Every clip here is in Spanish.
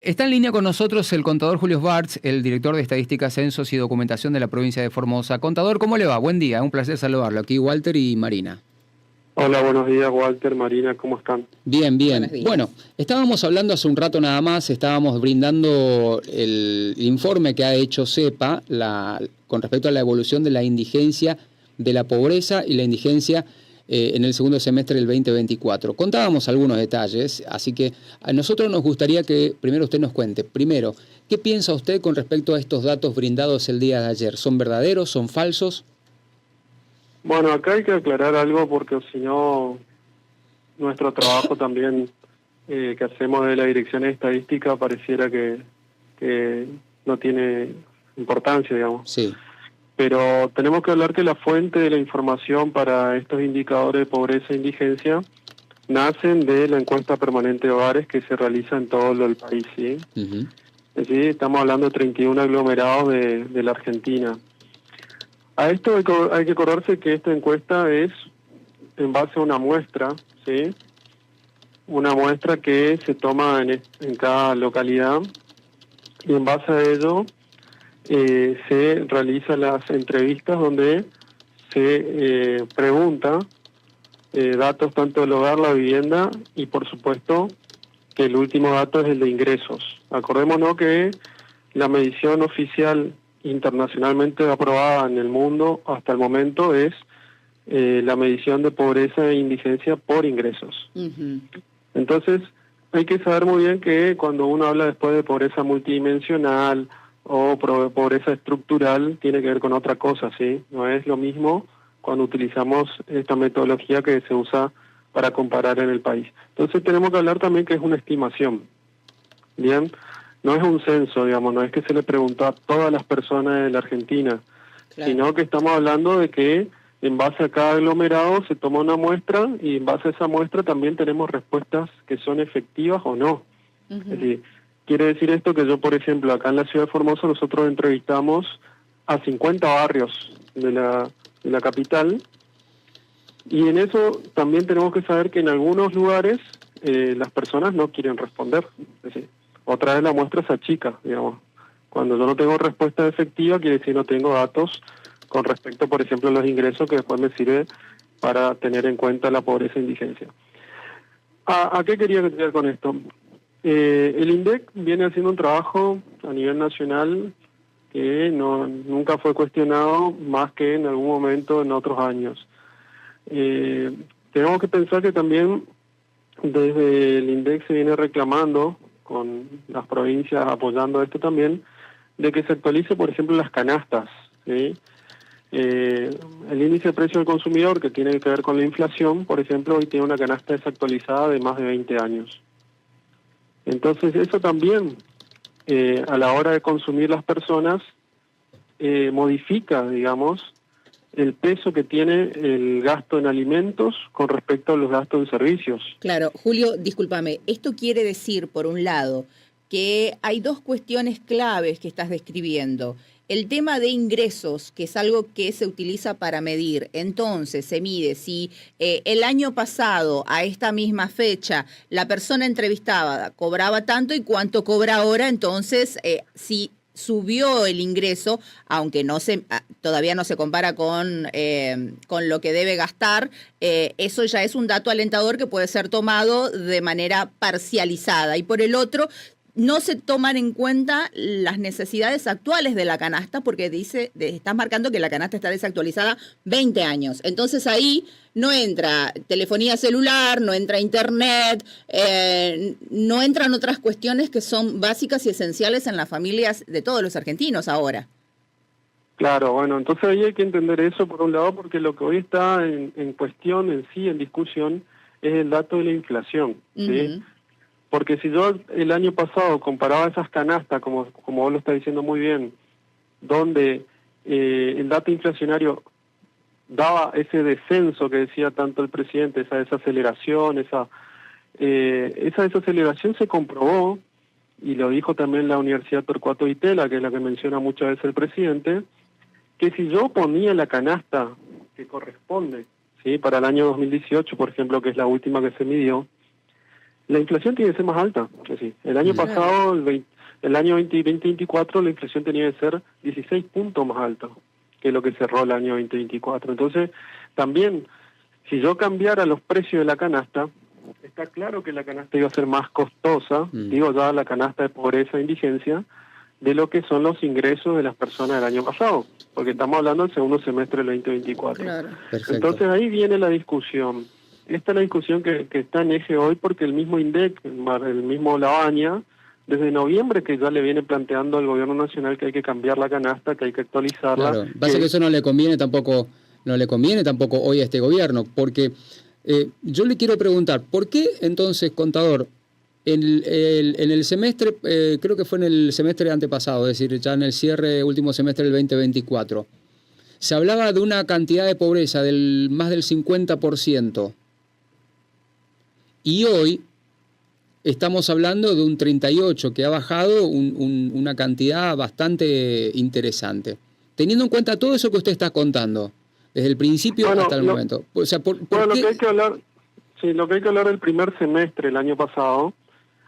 Está en línea con nosotros el contador Julio Schwartz, el director de Estadística, Censos y Documentación de la provincia de Formosa. Contador, ¿cómo le va? Buen día, un placer saludarlo. Aquí Walter y Marina. Hola, buenos días, Walter, Marina, ¿cómo están? Bien, bien. Bueno, estábamos hablando hace un rato nada más, estábamos brindando el informe que ha hecho CEPA con respecto a la evolución de la indigencia, de la pobreza y la indigencia en el segundo semestre del 2024. Contábamos algunos detalles, así que a nosotros nos gustaría que primero usted nos cuente. Primero, ¿qué piensa usted con respecto a estos datos brindados el día de ayer? ¿Son verdaderos? ¿Son falsos? Bueno, acá hay que aclarar algo porque si no, nuestro trabajo también que hacemos de la Dirección de Estadística pareciera que no tiene importancia, digamos. Sí. Pero tenemos que hablar que la fuente de la información para estos indicadores de pobreza e indigencia nacen de la encuesta permanente de hogares que se realiza en todo el país, ¿sí? Uh-huh. Es decir, estamos hablando de 31 aglomerados de la Argentina. A esto hay que acordarse que esta encuesta es en base a una muestra, ¿sí? Una muestra que se toma en cada localidad y en base a ello se realizan las entrevistas donde se pregunta datos tanto del hogar, la vivienda y por supuesto que el último dato es el de ingresos. Acordémonos que la medición oficial internacionalmente aprobada en el mundo hasta el momento es la medición de pobreza e indigencia por ingresos. Uh-huh. Entonces, hay que saber muy bien que cuando uno habla después de pobreza multidimensional o pobreza estructural, tiene que ver con otra cosa, ¿sí? No es lo mismo cuando utilizamos esta metodología que se usa para comparar en el país. Entonces, tenemos que hablar también que es una estimación, ¿bien? No es un censo, digamos, no es que se le preguntó a todas las personas de la Argentina, Claro. sino que estamos hablando de que en base a cada aglomerado se toma una muestra y en base a esa muestra también tenemos respuestas que son efectivas o no. Uh-huh. Es decir, quiere decir esto que yo, por ejemplo, acá en la ciudad de Formosa nosotros entrevistamos a 50 barrios de la capital y en eso también tenemos que saber que en algunos lugares las personas no quieren responder. Es decir, otra vez la muestra se achica, digamos. Cuando yo no tengo respuesta efectiva, quiere decir no tengo datos con respecto, por ejemplo, a los ingresos que después me sirve para tener en cuenta la pobreza e indigencia. ¿A qué quería llegar con esto? El INDEC viene haciendo un trabajo a nivel nacional que nunca fue cuestionado más que en algún momento en otros años. Tenemos que pensar que también desde el INDEC se viene reclamando, con las provincias apoyando esto también, de que se actualice, por ejemplo, las canastas, ¿sí? El índice de precio del consumidor, que tiene que ver con la inflación, por ejemplo, hoy tiene una canasta desactualizada de más de 20 años. Entonces, eso también, a la hora de consumir las personas, modifica, digamos, el peso que tiene el gasto en alimentos con respecto a los gastos en servicios. Claro, Julio, discúlpame, esto quiere decir, por un lado, que hay dos cuestiones claves que estás describiendo. El tema de ingresos, que es algo que se utiliza para medir. Entonces, se mide si el año pasado, a esta misma fecha, la persona entrevistada cobraba tanto y cuánto cobra ahora, entonces, si subió el ingreso, aunque todavía no se compara con lo que debe gastar, eso ya es un dato alentador que puede ser tomado de manera parcializada. Y por el otro, no se toman en cuenta las necesidades actuales de la canasta porque estás marcando que la canasta está desactualizada 20 años. Entonces ahí no entra telefonía celular, no entra internet, no entran otras cuestiones que son básicas y esenciales en las familias de todos los argentinos ahora. Claro, bueno, entonces ahí hay que entender eso por un lado porque lo que hoy está en cuestión en sí, en discusión, es el dato de la inflación, ¿sí? Uh-huh. Porque si yo el año pasado comparaba esas canastas, como vos lo estás diciendo muy bien, donde el dato inflacionario daba ese descenso que decía tanto el presidente, esa desaceleración, esa desaceleración se comprobó, y lo dijo también la Universidad Torcuato Di Tella, que es la que menciona muchas veces el presidente, que si yo ponía la canasta que corresponde, ¿sí? Para el año 2018, por ejemplo, que es la última que se midió, La inflación tiene que ser más alta. Es decir, el año pasado, el año 2024, la inflación tenía que ser 16 puntos más alta que lo que cerró el año 2024. Entonces, también, si yo cambiara los precios de la canasta, está claro que la canasta iba a ser más costosa, digo ya la canasta de pobreza e indigencia, de lo que son los ingresos de las personas del año pasado, porque estamos hablando del segundo semestre del 2024. Claro. Perfecto. Entonces ahí viene la discusión. Esta es la discusión que está en eje hoy, porque el mismo INDEC, el mismo Lavagna, desde noviembre que ya le viene planteando al gobierno nacional que hay que cambiar la canasta, que hay que actualizarla. Claro, pasa que eso no le conviene tampoco hoy a este gobierno, porque yo le quiero preguntar, ¿por qué entonces, contador, en el semestre, creo que fue en el semestre antepasado, es decir, ya en el último semestre del 2024, se hablaba de una cantidad de pobreza del más del 50%, y hoy estamos hablando de un 38%, que ha bajado una cantidad bastante interesante? Teniendo en cuenta todo eso que usted está contando, desde el principio hasta el momento. O sea, ¿por lo qué? que hay que hablar, lo que hay que hablar del primer semestre el año pasado.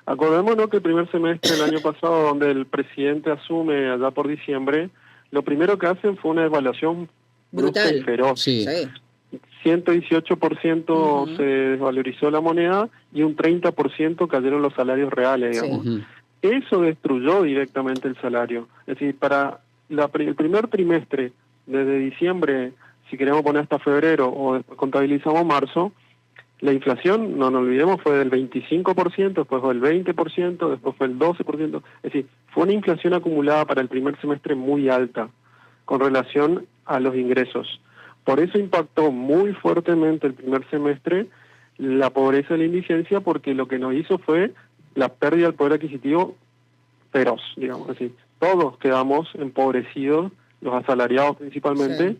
Acordémonos que el primer semestre del año pasado, donde el presidente asume allá por diciembre, lo primero que hacen fue una evaluación brutal y feroz. Sí. 118% se desvalorizó la moneda y un 30% cayeron los salarios reales, digamos. Sí. Eso destruyó directamente el salario. Es decir, para el primer trimestre, desde diciembre, si queremos poner hasta febrero o después contabilizamos marzo, la inflación, no nos olvidemos, fue del 25%, después fue el 20%, después fue el 12%. Es decir, fue una inflación acumulada para el primer semestre muy alta con relación a los ingresos. Por eso impactó muy fuertemente el primer semestre la pobreza y la indigencia, porque lo que nos hizo fue la pérdida del poder adquisitivo feroz, digamos así. Todos quedamos empobrecidos, los asalariados principalmente,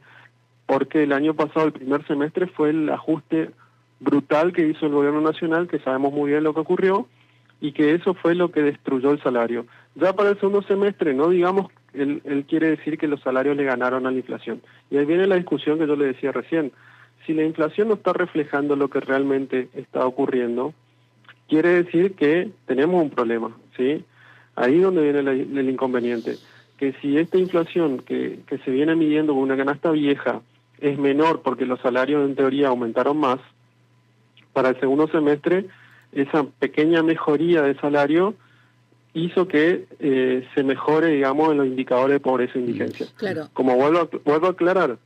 porque el año pasado, el primer semestre, fue el ajuste brutal que hizo el gobierno nacional, que sabemos muy bien lo que ocurrió, y que eso fue lo que destruyó el salario. Ya para el segundo semestre, no digamos, él quiere decir que los salarios le ganaron a la inflación. Y ahí viene la discusión que yo le decía recién. Si la inflación no está reflejando lo que realmente está ocurriendo, quiere decir que tenemos un problema, ¿sí? Ahí es donde viene el inconveniente. Que si esta inflación que se viene midiendo con una canasta vieja es menor porque los salarios en teoría aumentaron más, para el segundo semestre esa pequeña mejoría de salario hizo que se mejore, digamos, en los indicadores de pobreza e indigencia. Claro. Como vuelvo a aclarar,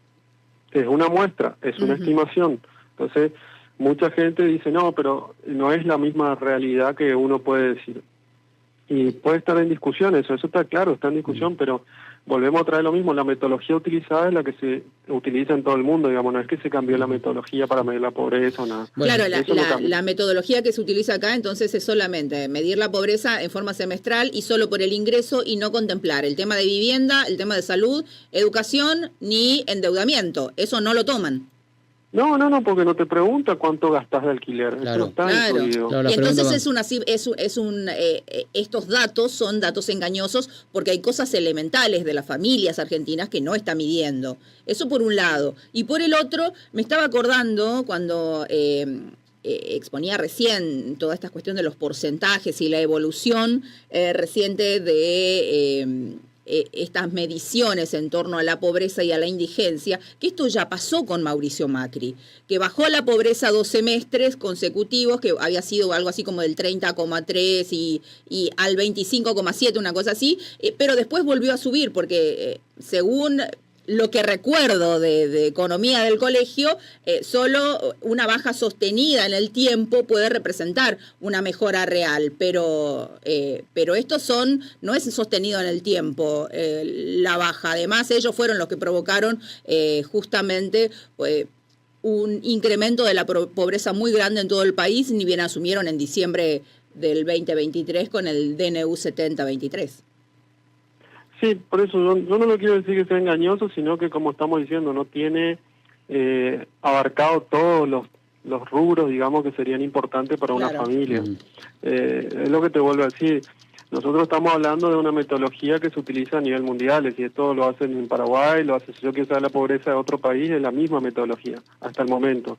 es una muestra, es una estimación. Entonces, mucha gente dice, no, pero no es la misma realidad que uno puede decir. Y puede estar en discusión eso está claro, está en discusión, pero volvemos a traer lo mismo, la metodología utilizada es la que se utiliza en todo el mundo, digamos, no es que se cambió la metodología para medir la pobreza o nada. Claro, la metodología que se utiliza acá entonces es solamente medir la pobreza en forma semestral y solo por el ingreso y no contemplar el tema de vivienda, el tema de salud, educación ni endeudamiento, eso no lo toman. No, porque no te pregunta cuánto gastas de alquiler. Claro. Eso está incluido. Claro, y entonces estos datos son datos engañosos porque hay cosas elementales de las familias argentinas que no está midiendo. Eso por un lado. Y por el otro, me estaba acordando cuando exponía recién toda esta cuestión de los porcentajes y la evolución reciente de estas mediciones en torno a la pobreza y a la indigencia, que esto ya pasó con Mauricio Macri, que bajó la pobreza 2 semestres consecutivos, que había sido algo así como del 30,3 y al 25,7, una cosa así, pero después volvió a subir, porque según lo que recuerdo de economía del colegio, solo una baja sostenida en el tiempo puede representar una mejora real, pero esto no es sostenido en el tiempo la baja. Además, ellos fueron los que provocaron justamente un incremento de la pobreza muy grande en todo el país, ni bien asumieron en diciembre del 2023 con el DNU 7023. Sí, por eso yo no lo quiero decir que sea engañoso, sino que, como estamos diciendo, no tiene abarcado todos los rubros, digamos, que serían importantes para una familia. Es lo que te vuelvo a decir. Nosotros estamos hablando de una metodología que se utiliza a nivel mundial, y esto lo hacen en Paraguay, lo hace, si yo quiero saber la pobreza de otro país, es la misma metodología, hasta el momento.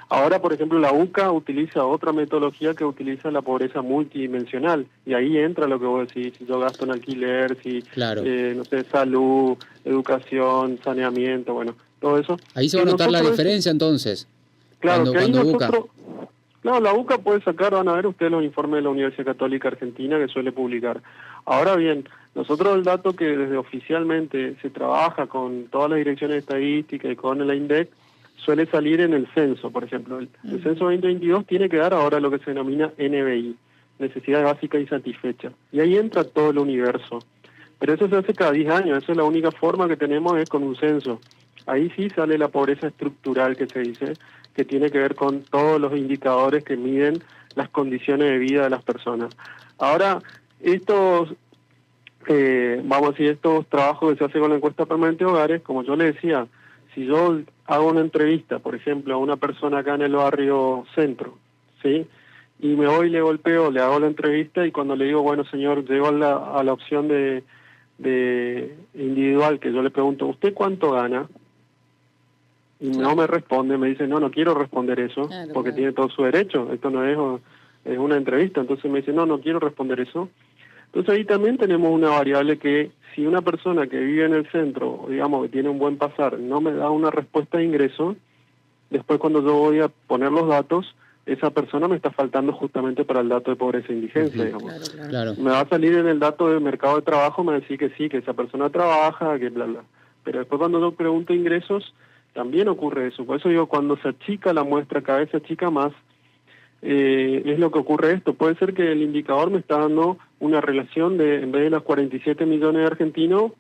Ahora, por ejemplo, la UCA utiliza otra metodología que utiliza la pobreza multidimensional, y ahí entra lo que vos decís, si yo gasto en alquiler, si, Claro. no sé, salud, educación, saneamiento, bueno, todo eso. Ahí se va a notar la diferencia entonces. Claro, que ahí cuando nosotros... Claro, la UCA puede sacar, van a ver ustedes los informes de la Universidad Católica Argentina que suele publicar. Ahora bien, nosotros el dato que desde oficialmente se trabaja con todas las direcciones estadísticas y con la INDEC, suele salir en el censo, por ejemplo. El censo 2022 tiene que dar ahora lo que se denomina NBI, necesidades básicas y satisfechas. Y ahí entra todo el universo. Pero eso se hace cada 10 años, esa es la única forma que tenemos es con un censo. Ahí sí sale la pobreza estructural que se dice, que tiene que ver con todos los indicadores que miden las condiciones de vida de las personas. Ahora, estos, vamos a decir, estos trabajos que se hacen con la encuesta permanente de hogares, como yo le decía, si yo hago una entrevista, por ejemplo, a una persona acá en el barrio centro, ¿sí?, y me voy y le golpeo, le hago la entrevista, y cuando le digo, bueno, señor, llego a la opción de individual, que yo le pregunto, ¿usted cuánto gana? Y no me responde, me dice, no quiero responder eso, porque tiene todo su derecho, esto no es una entrevista, entonces me dice, no quiero responder eso. Entonces ahí también tenemos una variable que si una persona que vive en el centro, digamos, que tiene un buen pasar, no me da una respuesta de ingreso, después cuando yo voy a poner los datos, esa persona me está faltando justamente para el dato de pobreza e indigencia, digamos. Claro. Me va a salir en el dato del mercado de trabajo, me va a decir que sí, que esa persona trabaja, que bla, bla. Pero después cuando yo pregunto ingresos, también ocurre eso. Por eso digo, cuando se achica la muestra, cada vez se achica más, es lo que ocurre esto. Puede ser que el indicador me está dando una relación de, en vez de los 47 millones de argentinos,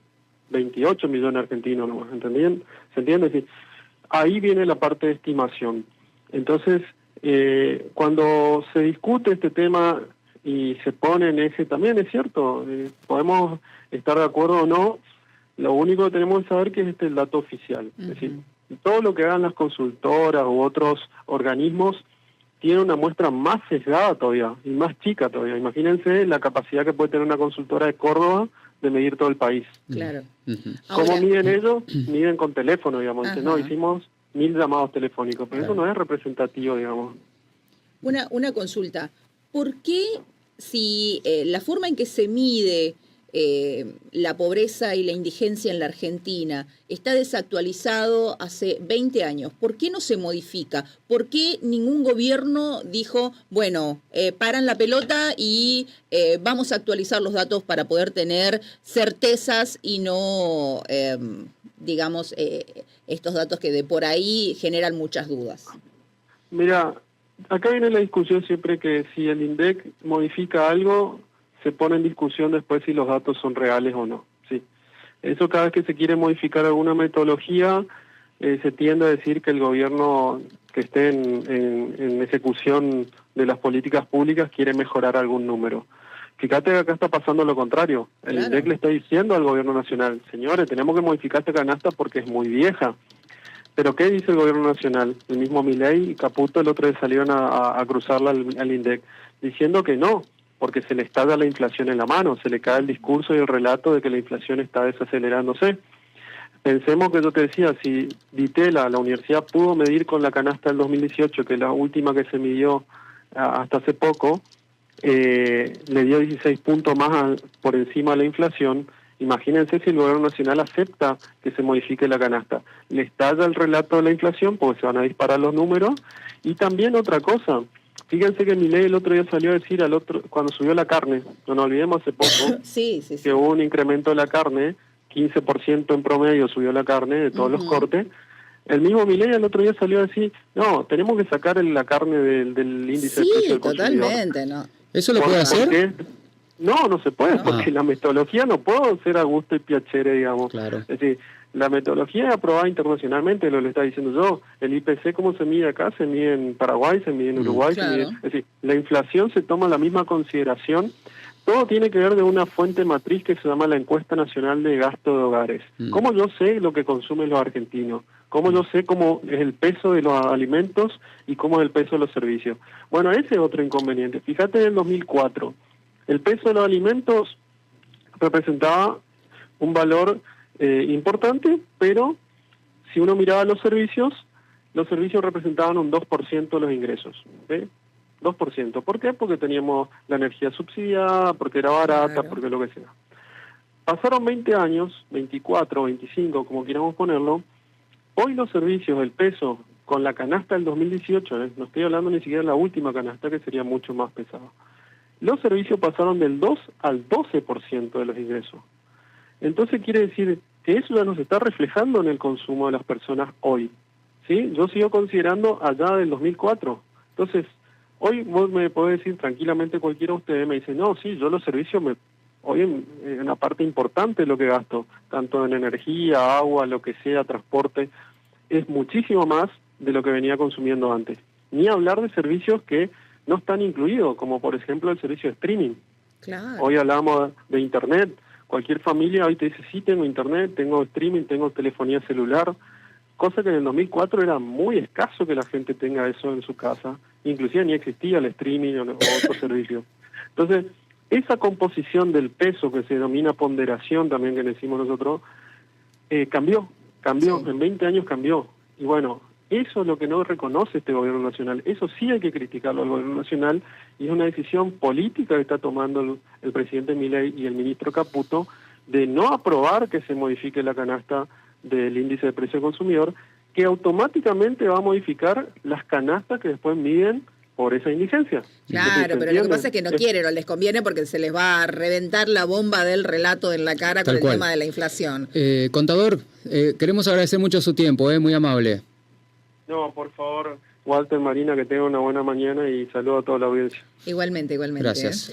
28 millones de argentinos, ¿no? ¿Se entiende? Sí. Ahí viene la parte de estimación. Entonces, cuando se discute este tema y se pone en ese, también es cierto, podemos estar de acuerdo o no, lo único que tenemos que saber que es el dato oficial. Es decir, todo lo que hagan las consultoras u otros organismos tiene una muestra más sesgada todavía y más chica todavía. Imagínense la capacidad que puede tener una consultora de Córdoba de medir todo el país. Claro. ¿Cómo miden ellos? Miden con teléfono, digamos. Dicen, no, hicimos 1000 llamados telefónicos, pero eso no es representativo, digamos. Una consulta. ¿Por qué si la forma en que se mide la pobreza y la indigencia en la Argentina está desactualizado hace 20 años? ¿Por qué no se modifica? ¿Por qué ningún gobierno dijo, bueno, paran la pelota y vamos a actualizar los datos para poder tener certezas y no, digamos, estos datos que de por ahí generan muchas dudas? Mira, acá viene la discusión siempre que si el INDEC modifica algo, se pone en discusión después si los datos son reales o no. Sí. Eso cada vez que se quiere modificar alguna metodología, se tiende a decir que el gobierno que esté en ejecución de las políticas públicas quiere mejorar algún número. Fíjate que acá está pasando lo contrario. El INDEC le está diciendo al gobierno nacional, señores, tenemos que modificar esta canasta porque es muy vieja. ¿Pero qué dice el gobierno nacional? El mismo Milei y Caputo el otro día salieron a cruzarla al INDEC, diciendo que no, porque se le estalla la inflación en la mano, se le cae el discurso y el relato de que la inflación está desacelerándose. Pensemos que yo te decía, si Ditela, la universidad, pudo medir con la canasta del 2018, que es la última que se midió hasta hace poco, le dio 16 puntos más por encima de la inflación. Imagínense si el gobierno nacional acepta que se modifique la canasta. Le estalla el relato de la inflación porque se van a disparar los números. Y también otra cosa, fíjense que Milei el otro día salió a decir cuando subió la carne, no nos olvidemos hace poco, sí. que hubo un incremento de la carne, 15% en promedio subió la carne de todos los cortes. El mismo Milei el otro día salió a decir, no, tenemos que sacar la carne del índice de precio del consumidor. Sí, totalmente, ¿no? ¿Eso lo puede hacer? No se puede, porque la metodología no puede ser a gusto y piacere, digamos. Claro. Es decir, la metodología es aprobada internacionalmente, lo le está diciendo yo. El IPC, ¿cómo se mide acá? Se mide en Paraguay, se mide en Uruguay. Claro. Se mide, es decir, la inflación se toma la misma consideración. Todo tiene que ver de una fuente matriz que se llama la Encuesta Nacional de Gasto de Hogares. ¿Cómo yo sé lo que consumen los argentinos? ¿Cómo yo sé cómo es el peso de los alimentos y cómo es el peso de los servicios? Bueno, ese es otro inconveniente. Fíjate en el 2004. El peso de los alimentos representaba un valor importante, pero si uno miraba los servicios representaban un 2% de los ingresos. ¿Sí? 2%. ¿Por qué? Porque teníamos la energía subsidiada, porque era barata, Claro. porque lo que sea. Pasaron 20 años, 24, 25, como quieramos ponerlo. Hoy los servicios, el peso, con la canasta del 2018, no estoy hablando ni siquiera de la última canasta, que sería mucho más pesado. Los servicios pasaron del 2 al 12% de los ingresos. Entonces quiere decir que eso ya nos está reflejando en el consumo de las personas hoy. ¿Sí? Yo sigo considerando allá del 2004. Entonces, hoy vos me podés decir tranquilamente, cualquiera de ustedes me dice, no, sí, yo los servicios hoy en una parte importante de lo que gasto, tanto en energía, agua, lo que sea, transporte, es muchísimo más de lo que venía consumiendo antes. Ni hablar de servicios que no están incluidos, como por ejemplo el servicio de streaming. Claro. Hoy hablamos de internet. Cualquier familia hoy te dice, sí, tengo internet, tengo streaming, tengo telefonía celular, cosa que en el 2004 era muy escaso que la gente tenga eso en su casa. Inclusive ni existía el streaming o otros servicios. Entonces, esa composición del peso que se denomina ponderación también que decimos nosotros, cambió, Sí. en 20 años cambió. Y bueno, eso es lo que no reconoce este gobierno nacional. Eso sí hay que criticarlo al gobierno nacional y es una decisión política que está tomando el presidente Milei y el ministro Caputo de no aprobar que se modifique la canasta del índice de precio consumidor, que automáticamente va a modificar las canastas que después miden por esa indigencia. Claro, pero lo que pasa es que no Es- quieren, no les conviene porque se les va a reventar la bomba del relato en la cara con Tal el cual. tema de la inflación. Contador, queremos agradecer mucho su tiempo, muy amable. No, por favor, Walter, Marina, que tengan una buena mañana y saludo a toda la audiencia. Igualmente, igualmente. Gracias.